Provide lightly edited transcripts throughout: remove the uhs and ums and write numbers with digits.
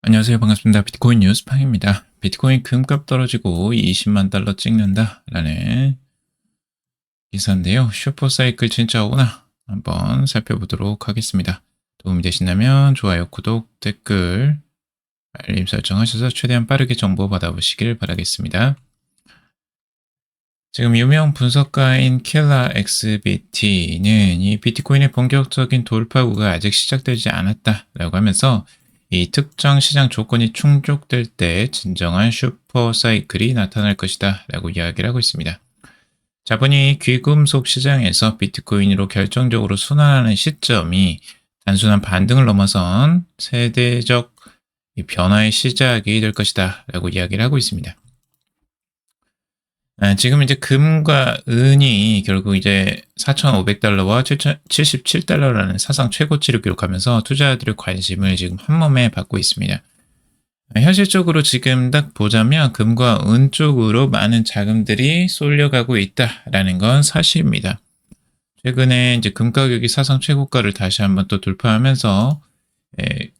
안녕하세요. 반갑습니다. 비트코인 뉴스 팡입니다. 비트코인 금값 떨어지고 20만 달러 찍는다 라는 기사인데요. 슈퍼사이클 진짜 오나 한번 살펴보도록 하겠습니다. 도움이 되신다면 좋아요, 구독, 댓글, 알림 설정하셔서 최대한 빠르게 정보 받아보시길 바라겠습니다. 지금 유명 분석가인 킬라 XBT는 이 비트코인의 본격적인 돌파구가 아직 시작되지 않았다라고 하면서 이 특정 시장 조건이 충족될 때 진정한 슈퍼 사이클이 나타날 것이다 라고 이야기를 하고 있습니다. 자본이 귀금속 시장에서 비트코인으로 결정적으로 순환하는 시점이 단순한 반등을 넘어선 세대적 변화의 시작이 될 것이다 라고 이야기를 하고 있습니다. 지금 이제 금과 은이 결국 이제 4,500달러와 77달러라는 사상 최고치를 기록하면서 투자자들의 관심을 지금 한몸에 받고 있습니다. 현실적으로 지금 딱 보자면 금과 은 쪽으로 많은 자금들이 쏠려가고 있다라는 건 사실입니다. 최근에 이제 금 가격이 사상 최고가를 다시 한번 또 돌파하면서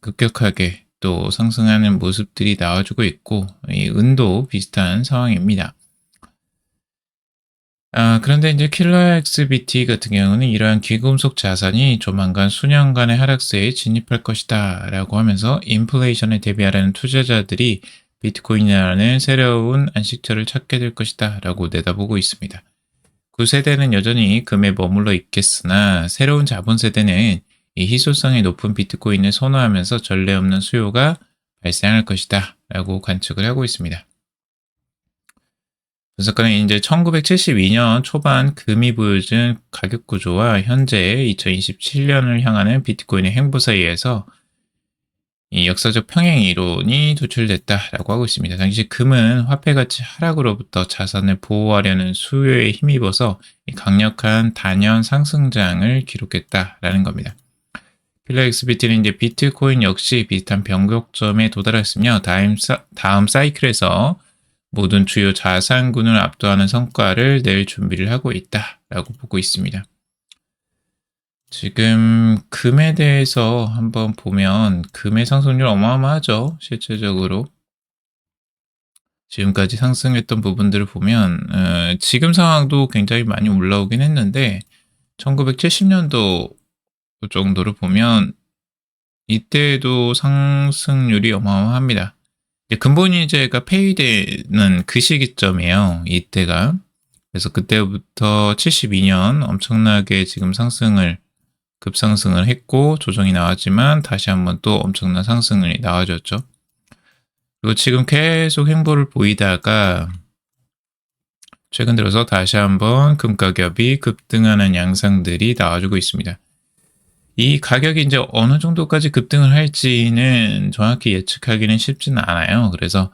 급격하게 또 상승하는 모습들이 나와주고 있고, 이 은도 비슷한 상황입니다. 그런데 이제 킬러 XBT 같은 경우는 이러한 귀금속 자산이 조만간 수년간의 하락세에 진입할 것이다 라고 하면서 인플레이션에 대비하라는 투자자들이 비트코인이라는 새로운 안식처를 찾게 될 것이다 라고 내다보고 있습니다. 구세대는 여전히 금에 머물러 있겠으나 새로운 자본 세대는 이 희소성이 높은 비트코인을 선호하면서 전례 없는 수요가 발생할 것이다 라고 관측을 하고 있습니다. 분석가는 이제 1972년 초반 금이 보여준 가격 구조와 현재 2027년을 향하는 비트코인의 행보 사이에서 이 역사적 평행 이론이 도출됐다라고 하고 있습니다. 당시 금은 화폐 가치 하락으로부터 자산을 보호하려는 수요에 힘입어서 강력한 단연 상승장을 기록했다라는 겁니다. 킬러 XBT는 이제 비트코인 역시 비슷한 변곡점에 도달했으며 다음 사이클에서 모든 주요 자산군을 압도하는 성과를 낼 준비를 하고 있다라고 보고 있습니다. 지금 금에 대해서 한번 보면 금의 상승률 어마어마하죠. 실질적으로 지금까지 상승했던 부분들을 보면 지금 상황도 굉장히 많이 올라오긴 했는데 1970년도 정도를 보면 이때도 상승률이 어마어마합니다. 근본이제가 폐위되는 그 시기점이에요. 이때가. 그래서 그때부터 72년 엄청나게 지금 급상승을 했고 조정이 나왔지만 다시 한번 또 엄청난 상승이 나와줬죠. 그리고 지금 계속 행보를 보이다가 최근 들어서 다시 한번 금가격이 급등하는 양상들이 나와주고 있습니다. 이 가격이 이제 어느 정도까지 급등을 할지는 정확히 예측하기는 쉽지는 않아요. 그래서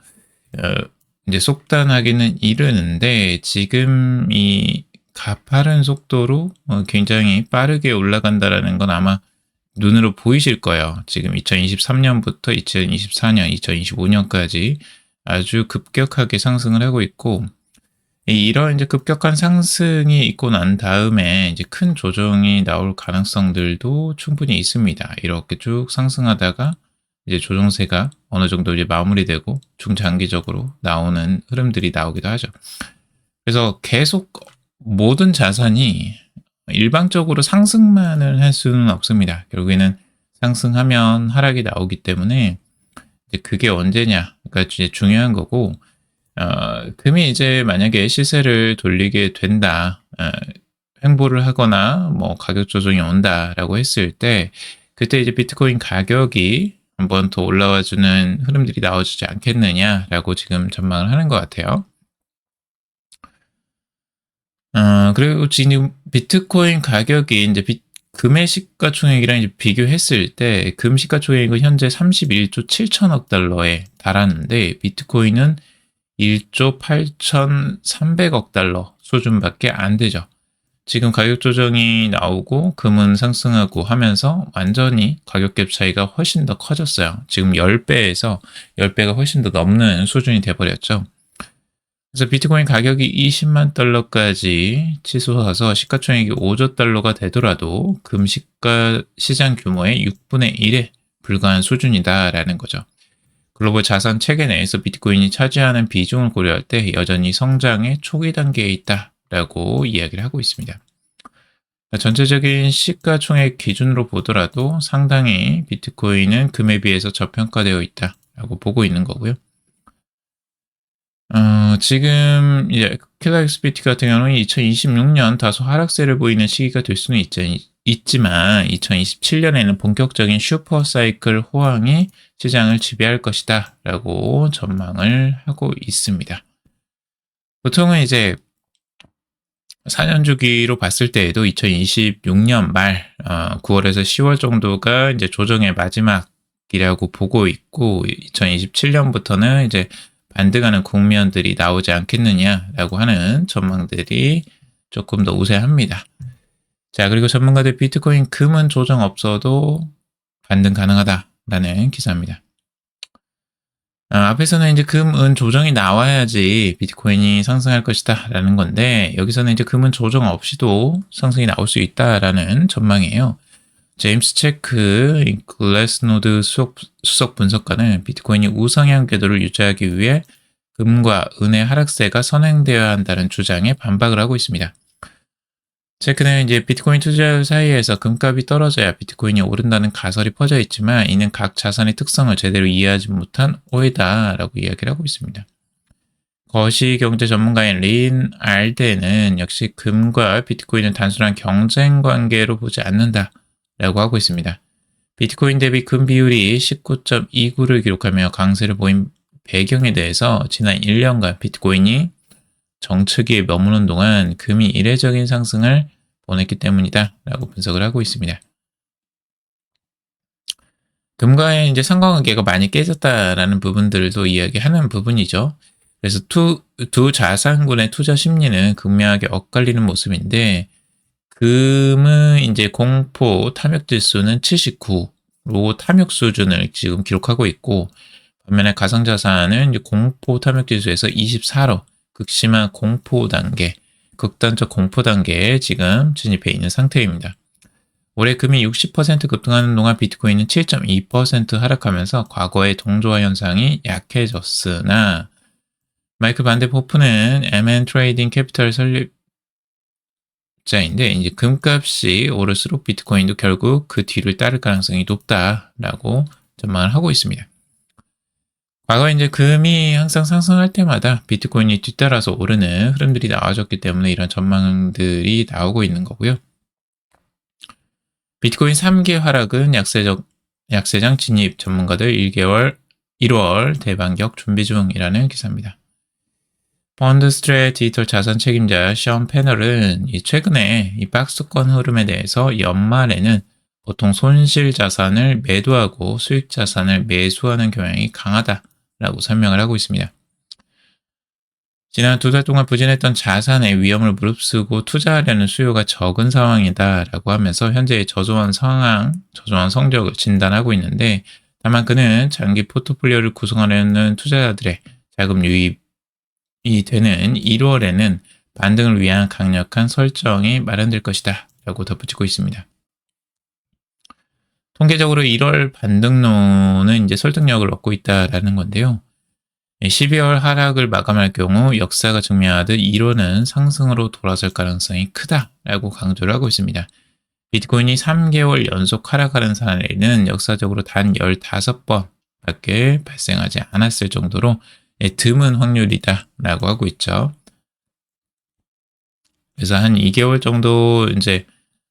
이제 속단하기는 이르는데 지금 이 가파른 속도로 굉장히 빠르게 올라간다라는 건 아마 눈으로 보이실 거예요. 지금 2023년부터 2024년, 2025년까지 아주 급격하게 상승을 하고 있고, 이런 이제 급격한 상승이 있고 난 다음에 이제 큰 조정이 나올 가능성들도 충분히 있습니다. 이렇게 쭉 상승하다가 이제 조정세가 어느 정도 이제 마무리되고 중장기적으로 나오는 흐름들이 나오기도 하죠. 그래서 계속 모든 자산이 일방적으로 상승만을 할 수는 없습니다. 결국에는 상승하면 하락이 나오기 때문에 이제 그게 언제냐가 이제 중요한 거고, 금이 이제 만약에 시세를 돌리게 된다, 횡보를 하거나 뭐 가격 조정이 온다라고 했을 때 그때 이제 비트코인 가격이 한번 더 올라와주는 흐름들이 나와주지 않겠느냐라고 지금 전망을 하는 것 같아요. 그리고 지금 비트코인 가격이 이제 금의 시가총액이랑 이제 비교했을 때 금 시가총액은 현재 31조 7천억 달러에 달하는데 비트코인은 1조 8,300억 달러 수준밖에 안 되죠. 지금 가격 조정이 나오고 금은 상승하고 하면서 완전히 가격 갭 차이가 훨씬 더 커졌어요. 지금 10배가 훨씬 더 넘는 수준이 돼버렸죠. 그래서 비트코인 가격이 20만 달러까지 치솟아서 시가총액이 5조 달러가 되더라도 금 시장 규모의 6분의 1에 불과한 수준이다라는 거죠. 글로벌 자산 체계 내에서 비트코인이 차지하는 비중을 고려할 때 여전히 성장의 초기 단계에 있다라고 이야기를 하고 있습니다. 전체적인 시가총액 기준으로 보더라도 상당히 비트코인은 금에 비해서 저평가되어 있다라고 보고 있는 거고요. 지금 이제 킬러XBT 같은 경우는 2026년 다소 하락세를 보이는 시기가 될 수는 있지만 2027년에는 본격적인 슈퍼사이클 호황이 시장을 지배할 것이다 라고 전망을 하고 있습니다. 보통은 이제 4년 주기로 봤을 때에도 2026년 말 9월에서 10월 정도가 이제 조정의 마지막이라고 보고 있고 2027년부터는 이제 반등하는 국면들이 나오지 않겠느냐라고 하는 전망들이 조금 더 우세합니다. 자, 그리고 전문가들 비트코인 금은 조정 없어도 반등 가능하다라는 기사입니다. 앞에서는 이제 금, 은 조정이 나와야지 비트코인이 상승할 것이다 라는 건데 여기서는 이제 금은 조정 없이도 상승이 나올 수 있다라는 전망이에요. 제임스 체크 글래스노드 수석 분석가는 비트코인이 우상향 궤도를 유지하기 위해 금과 은의 하락세가 선행되어야 한다는 주장에 반박을 하고 있습니다. 체크는 이제 비트코인 투자자 사이에서 금값이 떨어져야 비트코인이 오른다는 가설이 퍼져 있지만 이는 각 자산의 특성을 제대로 이해하지 못한 오해다라고 이야기를 하고 있습니다. 거시경제 전문가인 린 알데는 역시 금과 비트코인은 단순한 경쟁 관계로 보지 않는다라고 하고 있습니다. 비트코인 대비 금 비율이 19.29를 기록하며 강세를 보인 배경에 대해서 지난 1년간 비트코인이 정측기에 머무는 동안 금이 이례적인 상승을 보냈기 때문이다 라고 분석을 하고 있습니다. 금과의 이제 상관관계가 많이 깨졌다라는 부분들도 이야기하는 부분이죠. 그래서 두 자산군의 투자 심리는 극명하게 엇갈리는 모습인데 금은 이제 공포 탐욕 지수는 79로 탐욕 수준을 지금 기록하고 있고 반면에 가상자산은 이제 공포 탐욕 지수에서 24로 극심한 공포 단계, 극단적 공포 단계에 지금 진입해 있는 상태입니다. 올해 금이 60% 급등하는 동안 비트코인은 7.2% 하락하면서 과거의 동조화 현상이 약해졌으나 마이클 반데포프는 MN 트레이딩 캐피털 설립자인데 이제 금값이 오를수록 비트코인도 결국 그 뒤를 따를 가능성이 높다라고 전망을 하고 있습니다. 과거에 이제 금이 항상 상승할 때마다 비트코인이 뒤따라서 오르는 흐름들이 나와줬기 때문에 이런 전망들이 나오고 있는 거고요. 비트코인 3개 하락은 약세장 진입 전문가들 1월 대반격 준비 중이라는 기사입니다. 펀드스트레 디지털 자산 책임자 션 패널은 최근에 이 박스권 흐름에 대해서 연말에는 보통 손실 자산을 매도하고 수익 자산을 매수하는 경향이 강하다라고 설명을 하고 있습니다. 지난 2달 동안 부진했던 자산의 위험을 무릅쓰고 투자하려는 수요가 적은 상황이다라고 하면서 현재의 저조한 성적을 진단하고 있는데 다만 그는 장기 포트폴리오를 구성하려는 투자자들의 자금 유입이 되는 1월에는 반등을 위한 강력한 설정이 마련될 것이다 라고 덧붙이고 있습니다. 통계적으로 1월 반등론은 이제 설득력을 얻고 있다라는 건데요. 12월 하락을 마감할 경우 역사가 증명하듯 1월은 상승으로 돌아설 가능성이 크다라고 강조를 하고 있습니다. 비트코인이 3개월 연속 하락하는 사례는 역사적으로 단 15번밖에 발생하지 않았을 정도로 드문 확률이다라고 하고 있죠. 그래서 한 2개월 정도 이제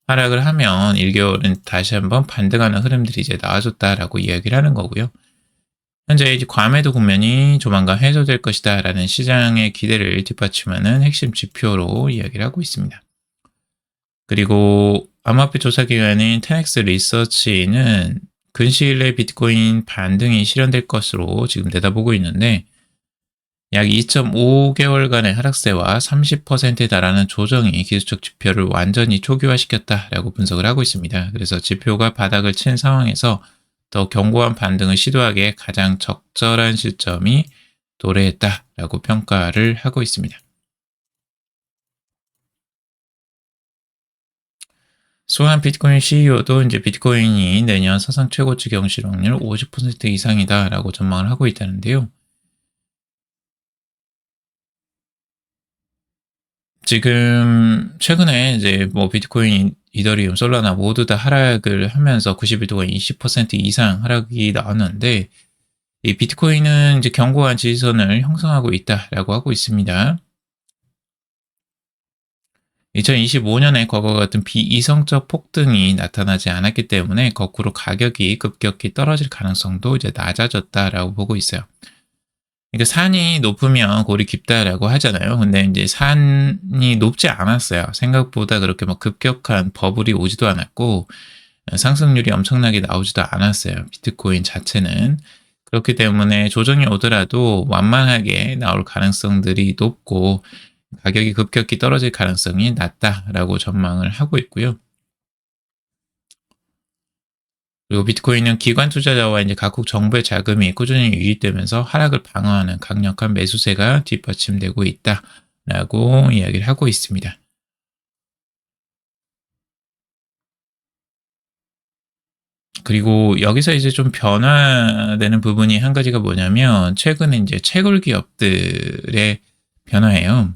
하락을 하면 1개월은 다시 한번 반등하는 흐름들이 이제 나와줬다라고 이야기를 하는 거고요. 현재 이제 과매도 국면이 조만간 해소될 것이다 라는 시장의 기대를 뒷받침하는 핵심 지표로 이야기를 하고 있습니다. 그리고 암호화폐 조사기관인 테넥스 리서치는 근시일 내 비트코인 반등이 실현될 것으로 지금 내다보고 있는데 약 2.5개월간의 하락세와 30%에 달하는 조정이 기술적 지표를 완전히 초기화시켰다라고 분석을 하고 있습니다. 그래서 지표가 바닥을 친 상황에서 더 견고한 반등을 시도하기에 가장 적절한 시점이 도래했다라고 평가를 하고 있습니다. 소한 비트코인 CEO도 이제 비트코인이 내년 사상 최고치 경실 확률 50% 이상이다라고 전망을 하고 있다는데요. 지금 최근에 이제 뭐 비트코인, 이더리움, 솔라나 모두 다 하락을 하면서 90일 동안 20% 이상 하락이 나왔는데, 이 비트코인은 이제 견고한 지지선을 형성하고 있다라고 하고 있습니다. 2025년에 과거 같은 비이성적 폭등이 나타나지 않았기 때문에 거꾸로 가격이 급격히 떨어질 가능성도 이제 낮아졌다라고 보고 있어요. 그러니까 산이 높으면 골이 깊다라고 하잖아요. 근데 이제 산이 높지 않았어요. 생각보다 그렇게 막 급격한 버블이 오지도 않았고 상승률이 엄청나게 나오지도 않았어요. 비트코인 자체는. 그렇기 때문에 조정이 오더라도 완만하게 나올 가능성들이 높고 가격이 급격히 떨어질 가능성이 낮다라고 전망을 하고 있고요. 그리고 비트코인은 기관 투자자와 이제 각국 정부의 자금이 꾸준히 유입되면서 하락을 방어하는 강력한 매수세가 뒷받침되고 있다라고 이야기를 하고 있습니다. 그리고 여기서 이제 좀 변화되는 부분이 한 가지가 뭐냐면 최근에 이제 채굴 기업들의 변화예요.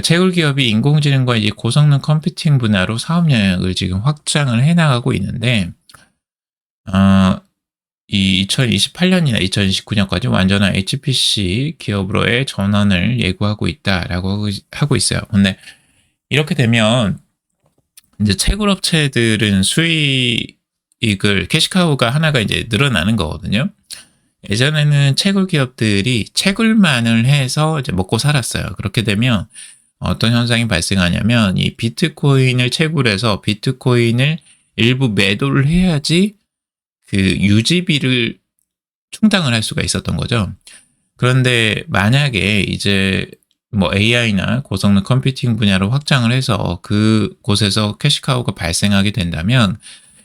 채굴 기업이 인공지능과 이제 고성능 컴퓨팅 분야로 사업 영역을 지금 확장을 해나가고 있는데, 이 2028년이나 2029년까지 완전한 HPC 기업으로의 전환을 예고하고 있다라고 하고 있어요. 근데 이렇게 되면 이제 채굴 업체들은 수익을 캐시카우가 하나가 이제 늘어나는 거거든요. 예전에는 채굴 기업들이 채굴만을 해서 이제 먹고 살았어요. 그렇게 되면 어떤 현상이 발생하냐면 이 비트코인을 채굴해서 비트코인을 일부 매도를 해야지 그 유지비를 충당을 할 수가 있었던 거죠. 그런데 만약에 이제 뭐 AI나 고성능 컴퓨팅 분야로 확장을 해서 그곳에서 캐시카우가 발생하게 된다면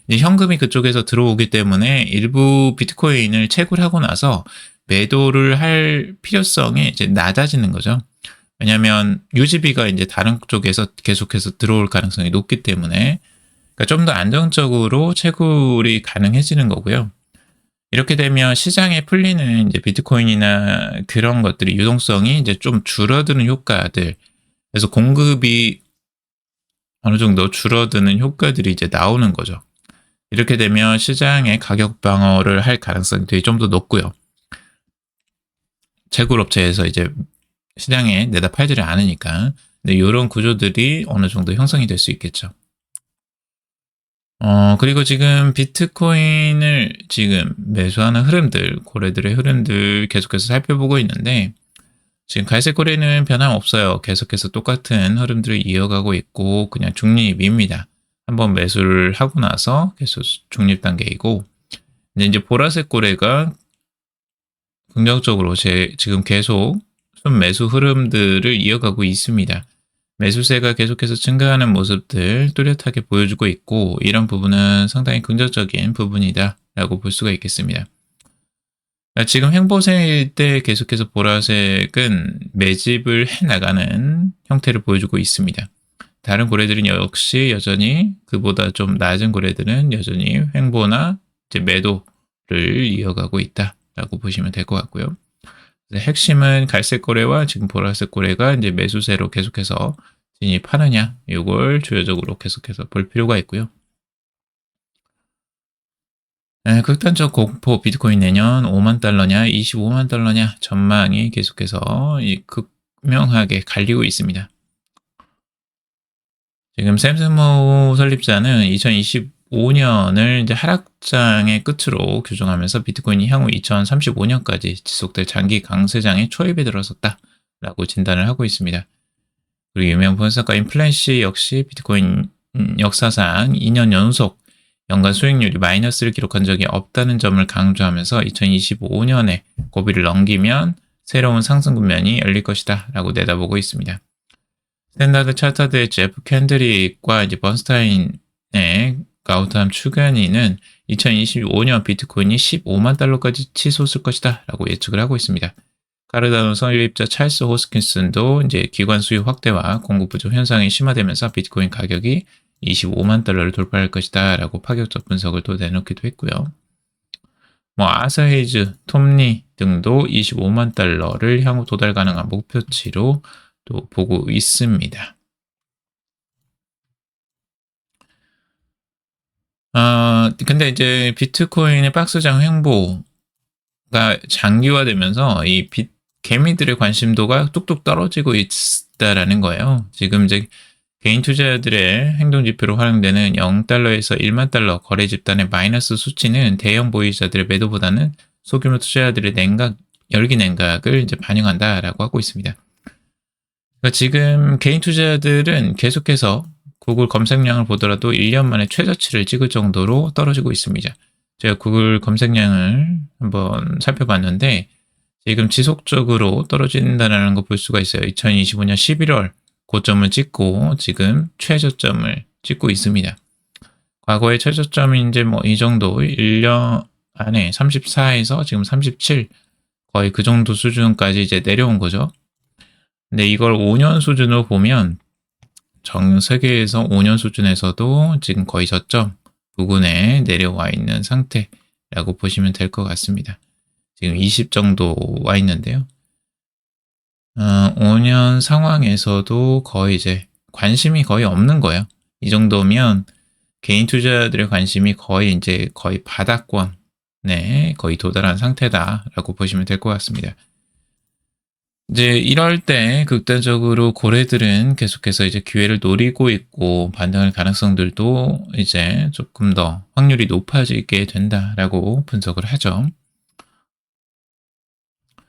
이제 현금이 그쪽에서 들어오기 때문에 일부 비트코인을 채굴하고 나서 매도를 할 필요성이 이제 낮아지는 거죠. 왜냐하면 유지비가 이제 다른 쪽에서 계속해서 들어올 가능성이 높기 때문에 그러니까 좀 더 안정적으로 채굴이 가능해지는 거고요. 이렇게 되면 시장에 풀리는 이제 비트코인이나 그런 것들이 유동성이 이제 좀 줄어드는 효과들, 그래서 공급이 어느 정도 줄어드는 효과들이 이제 나오는 거죠. 이렇게 되면 시장의 가격 방어를 할 가능성이 좀 더 높고요. 채굴 업체에서 이제 시장에 내다 팔지를 않으니까. 근데 이런 구조들이 어느 정도 형성이 될 수 있겠죠. 그리고 지금 비트코인을 지금 매수하는 흐름들, 고래들의 흐름들 계속해서 살펴보고 있는데, 지금 갈색 고래는 변함없어요. 계속해서 똑같은 흐름들을 이어가고 있고, 그냥 중립입니다. 한번 매수를 하고 나서 계속 중립 단계이고, 근데 이제 보라색 고래가 긍정적으로 지금 계속 순매수 흐름들을 이어가고 있습니다. 매수세가 계속해서 증가하는 모습들 뚜렷하게 보여주고 있고, 이런 부분은 상당히 긍정적인 부분이다라고 볼 수가 있겠습니다. 지금 횡보세일 때 계속해서 보라색은 매집을 해나가는 형태를 보여주고 있습니다. 다른 고래들은 역시 여전히 그보다 좀 낮은 고래들은 여전히 횡보나 이제 매도를 이어가고 있다라고 보시면 될 것 같고요. 핵심은 갈색 고래와 지금 보라색 고래가 이제 매수세로 계속해서 진입하느냐, 이걸 주요적으로 계속해서 볼 필요가 있고요. 극단적 공포 비트코인 내년 5만 달러냐, 25만 달러냐 전망이 계속해서 극명하게 갈리고 있습니다. 지금 샘스모 설립자는 2025년을 이제 하락장의 끝으로 규정하면서 비트코인이 향후 2035년까지 지속될 장기 강세장의 초입에 들어섰다라고 진단을 하고 있습니다. 그리고 유명 분석가인 플랜시 역시 비트코인 역사상 2년 연속 연간 수익률이 마이너스를 기록한 적이 없다는 점을 강조하면서 2025년에 고비를 넘기면 새로운 상승 국면이 열릴 것이다 라고 내다보고 있습니다. 스탠다드 차터드의 제프 캔드릭과 이제 번스타인의 가우탐 추가니는 2025년 비트코인이 15만 달러까지 치솟을 것이다 라고 예측을 하고 있습니다. 카르다노 설립자 찰스 호스킨슨도 이제 기관 수요 확대와 공급 부족 현상이 심화되면서 비트코인 가격이 25만 달러를 돌파할 것이다 라고 파격적 분석을 또 내놓기도 했고요. 아사히즈, 톱니 등도 25만 달러를 향후 도달 가능한 목표치로 또 보고 있습니다. 근데 이제 비트코인의 박스장 횡보가 장기화되면서 이 개미들의 관심도가 뚝뚝 떨어지고 있다라는 거예요. 지금 이제 개인 투자자들의 행동 지표로 활용되는 0달러에서 1만 달러 거래 집단의 마이너스 수치는 대형 보유자들의 매도보다는 소규모 투자자들의 열기 냉각을 이제 반영한다라고 하고 있습니다. 그러니까 지금 개인 투자자들은 계속해서 구글 검색량을 보더라도 1년 만에 최저치를 찍을 정도로 떨어지고 있습니다. 제가 구글 검색량을 한번 살펴봤는데 지금 지속적으로 떨어진다는 거 볼 수가 있어요. 2025년 11월 고점을 찍고 지금 최저점을 찍고 있습니다. 과거의 최저점이 이제 이 정도 1년 안에 34에서 지금 37 거의 그 정도 수준까지 이제 내려온 거죠. 근데 이걸 5년 수준으로 보면 전 세계에서 5년 수준에서도 지금 거의 저점 부근에 내려와 있는 상태라고 보시면 될 것 같습니다. 지금 20 정도 와 있는데요. 5년 상황에서도 거의 이제 관심이 거의 없는 거예요. 이 정도면 개인 투자자들의 관심이 거의 바닥권에 거의 도달한 상태다라고 보시면 될 것 같습니다. 이제 이럴 때 극단적으로 고래들은 계속해서 이제 기회를 노리고 있고 반등할 가능성들도 이제 조금 더 확률이 높아지게 된다라고 분석을 하죠.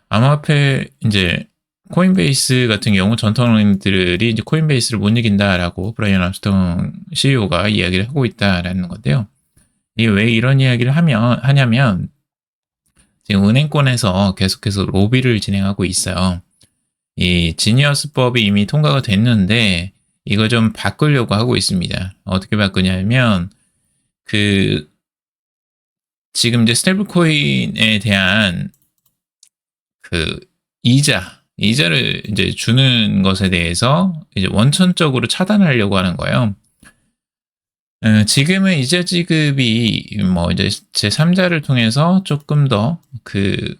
암호화폐 이제 코인베이스 같은 경우 전통은행들이 이제 코인베이스를 못 이긴다라고 브라이언 암스트롱 CEO가 이야기를 하고 있다라는 건데요. 이게 왜 이런 이야기를 하냐면 지금 은행권에서 계속해서 로비를 진행하고 있어요. 이 지니어스법이 이미 통과가 됐는데 이거 좀 바꾸려고 하고 있습니다. 어떻게 바꾸냐면 지금 이제 스테이블 코인에 대한 이자를 이제 주는 것에 대해서 이제 원천적으로 차단하려고 하는 거예요. 지금은 이자 지급이 이제 제3자를 통해서 조금 더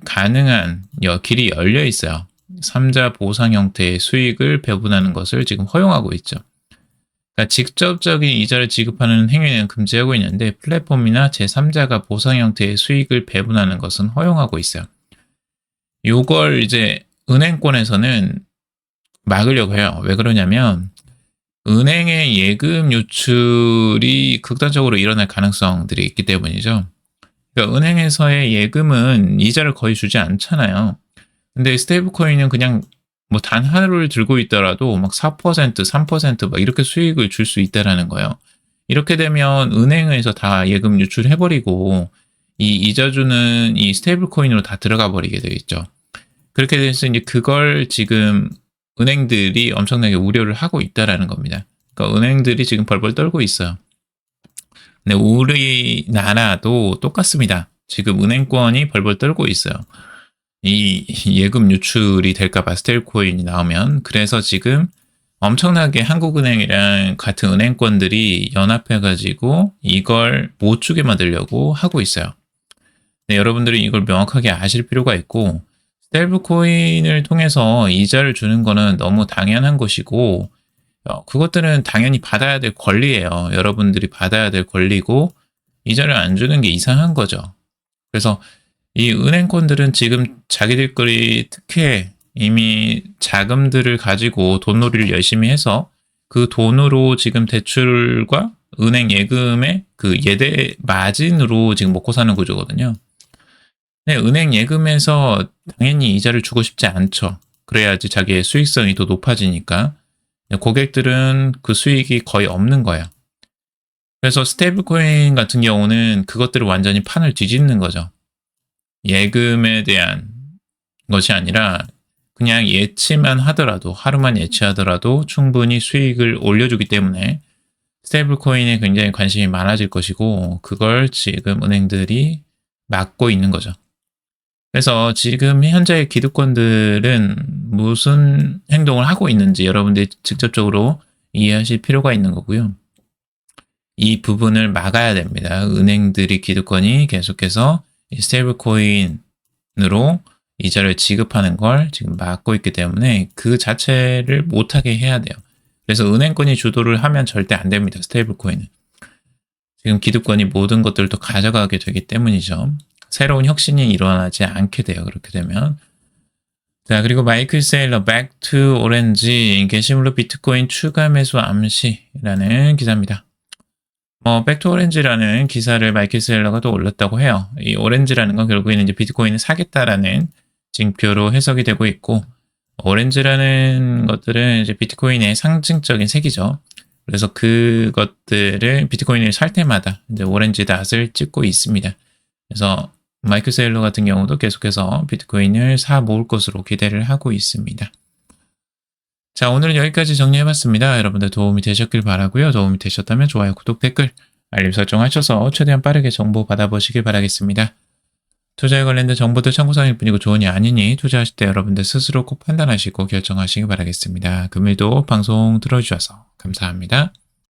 가능한 길이 열려 있어요. 3자 보상 형태의 수익을 배분하는 것을 지금 허용하고 있죠. 그러니까 직접적인 이자를 지급하는 행위는 금지하고 있는데 플랫폼이나 제3자가 보상 형태의 수익을 배분하는 것은 허용하고 있어요. 요걸 이제 은행권에서는 막으려고 해요. 왜 그러냐면 은행의 예금 유출이 극단적으로 일어날 가능성들이 있기 때문이죠. 그러니까 은행에서의 예금은 이자를 거의 주지 않잖아요. 근데 스테이블 코인은 그냥 단 하루를 들고 있더라도 막 4%, 3% 막 이렇게 수익을 줄 수 있다라는 거예요. 이렇게 되면 은행에서 다 예금 유출해버리고 이 이자 주는 이 스테이블 코인으로 다 들어가 버리게 되겠죠. 그렇게 돼서 이제 그걸 지금 은행들이 엄청나게 우려를 하고 있다라는 겁니다. 그러니까 은행들이 지금 벌벌 떨고 있어요. 근데 우리나라도 똑같습니다. 지금 은행권이 벌벌 떨고 있어요. 이 예금 유출이 될까봐 스테이블 코인이 나오면. 그래서 지금 엄청나게 한국은행이랑 같은 은행권들이 연합해가지고 이걸 못 주게 만들려고 하고 있어요. 네, 여러분들이 이걸 명확하게 아실 필요가 있고 스테이블 코인을 통해서 이자를 주는 거는 너무 당연한 것이고 그것들은 당연히 받아야 될 권리예요. 여러분들이 받아야 될 권리고 이자를 안 주는 게 이상한 거죠. 그래서 이 은행권들은 지금 자기들끼리 특혜 이미 자금들을 가지고 돈놀이를 열심히 해서 그 돈으로 지금 대출과 은행 예금의 예대 마진으로 지금 먹고 사는 구조거든요. 근데 은행 예금에서 당연히 이자를 주고 싶지 않죠. 그래야지 자기의 수익성이 더 높아지니까. 고객들은 그 수익이 거의 없는 거예요. 그래서 스테이블 코인 같은 경우는 그것들을 완전히 판을 뒤집는 거죠. 예금에 대한 것이 아니라 그냥 예치만 하더라도 하루만 예치하더라도 충분히 수익을 올려주기 때문에 스테이블 코인에 굉장히 관심이 많아질 것이고 그걸 지금 은행들이 막고 있는 거죠. 그래서 지금 현재의 기득권들은 무슨 행동을 하고 있는지 여러분들이 직접적으로 이해하실 필요가 있는 거고요. 이 부분을 막아야 됩니다. 은행들이 기득권이 계속해서 이 스테이블 코인으로 이자를 지급하는 걸 지금 막고 있기 때문에 그 자체를 못하게 해야 돼요. 그래서 은행권이 주도를 하면 절대 안 됩니다. 스테이블 코인은. 지금 기득권이 모든 것들을 또 가져가게 되기 때문이죠. 새로운 혁신이 일어나지 않게 돼요. 그렇게 되면. 자, 그리고 마이클 세일러 Back to Orange 게시물로 비트코인 추가 매수 암시라는 기사입니다. Back to Orange라는 기사를 마이클 세일러가 또 올렸다고 해요. 이 오렌지라는 건 결국에는 이제 비트코인을 사겠다라는 징표로 해석이 되고 있고, 오렌지라는 것들은 이제 비트코인의 상징적인 색이죠. 그래서 그것들을 비트코인을 살 때마다 이제 오렌지 닷을 찍고 있습니다. 그래서 마이클 세일러 같은 경우도 계속해서 비트코인을 사 모을 것으로 기대를 하고 있습니다. 자, 오늘은 여기까지 정리해봤습니다. 여러분들 도움이 되셨길 바라고요. 도움이 되셨다면 좋아요, 구독, 댓글, 알림 설정하셔서 최대한 빠르게 정보 받아보시길 바라겠습니다. 투자에 관련된 정보들 참고사항일 뿐이고 조언이 아니니 투자하실 때 여러분들 스스로 꼭 판단하시고 결정하시기 바라겠습니다. 금일도 방송 들어주셔서 감사합니다.